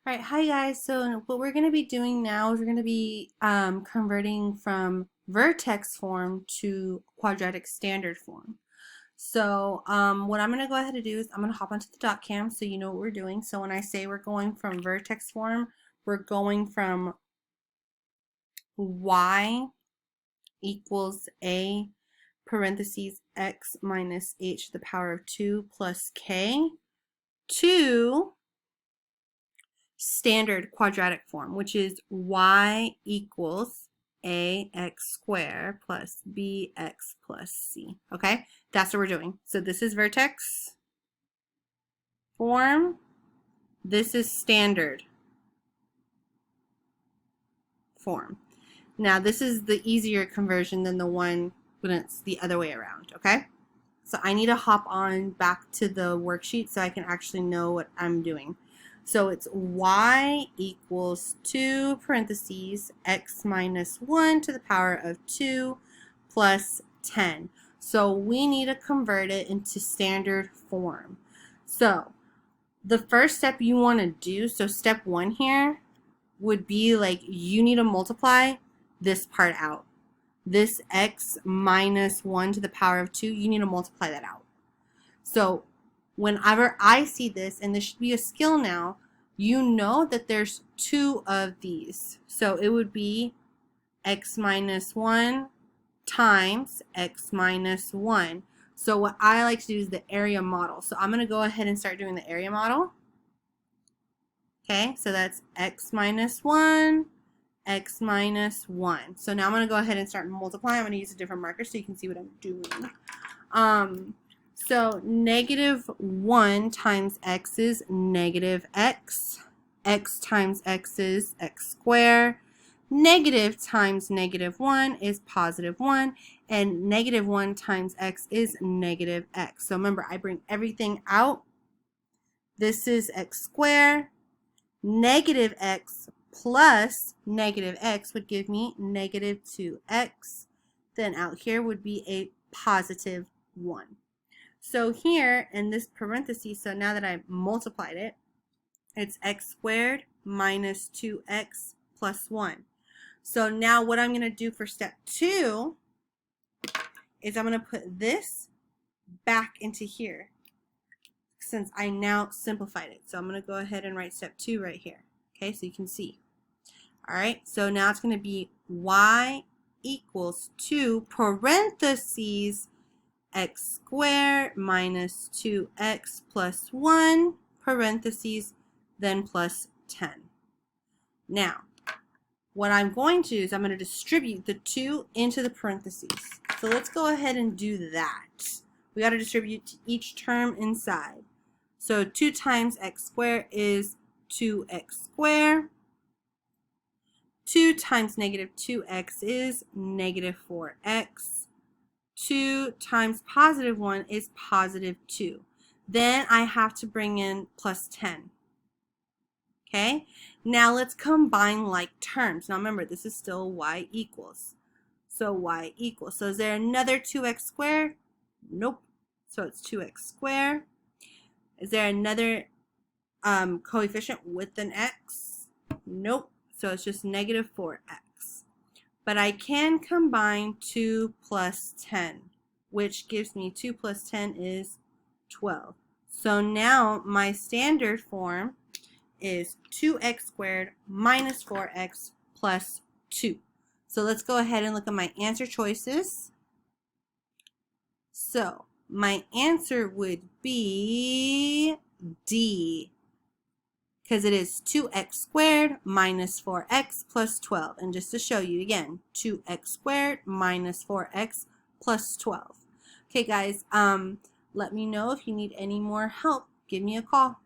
All right, hi guys. So what we're going to be doing now is we're going to be converting from vertex form to quadratic standard form. So what I'm going to go ahead and do is I'm going to hop onto the dot cam so you know what we're doing. So when I say we're going from vertex form, we're going from y equals a parentheses x minus h to the power of 2 plus k to standard quadratic form, which is y equals ax squared plus bx plus c. Okay, that's what we're doing. So this is vertex form. This is standard form. Now this is the easier conversion than the one when it's the other way around. Okay, so I need to hop on back to the worksheet so I can actually know what I'm doing. So it's y equals 2 parentheses x minus 1 to the power of 2 plus 10. So we need to convert it into standard form. So the first step you want to do, so step 1 here would be like you need to multiply this part out. This x minus 1 to the power of 2, you need to multiply that out. So whenever I see this, and this should be a skill now, you know that there's 2 of these. So it would be x minus 1 times x minus 1. So what I like to do is the area model. So I'm going to go ahead and start doing the area model. Okay, so that's x minus 1, x minus 1. So now I'm going to go ahead and start multiplying. I'm going to use a different marker so you can see what I'm doing. So negative 1 times x is negative x. X times x is x squared. Negative times negative 1 is positive 1. And negative 1 times x is negative x. So remember, I bring everything out. This is x squared. Negative x plus negative x would give me negative 2x. Then out here would be a positive 1. So here in this parenthesis, so now that I multiplied it, it's x squared minus 2x plus 1. So now what I'm going to do for step 2 is I'm going to put this back into here since I now simplified it. So I'm going to go ahead and write step 2 right here. Okay, so you can see. All right, so now it's going to be y equals 2 parentheses x squared minus 2x plus 1 parentheses then plus 10. Now what I'm going to do is I'm going to distribute the 2 into the parentheses. So let's go ahead and do that. We got to distribute each term inside. So 2 times x squared is 2x squared. 2 times negative 2x is negative 4x. 2 times positive 1 is positive 2. Then I have to bring in plus 10. Okay, now let's combine like terms. Now remember, this is still y equals. So y equals. So is there another 2x squared? Nope. So it's 2x squared. Is there another coefficient with an x? Nope. So it's just negative 4x. But I can combine 2 plus 10, which gives me 2 plus 10 is 12. So now my standard form is 2x squared minus 4x plus 2. So let's go ahead and look at my answer choices. So my answer would be D, because it is 2x squared minus 4x plus 12. And just to show you again, 2x squared minus 4x plus 12. Okay guys, let me know if you need any more help. Give me a call.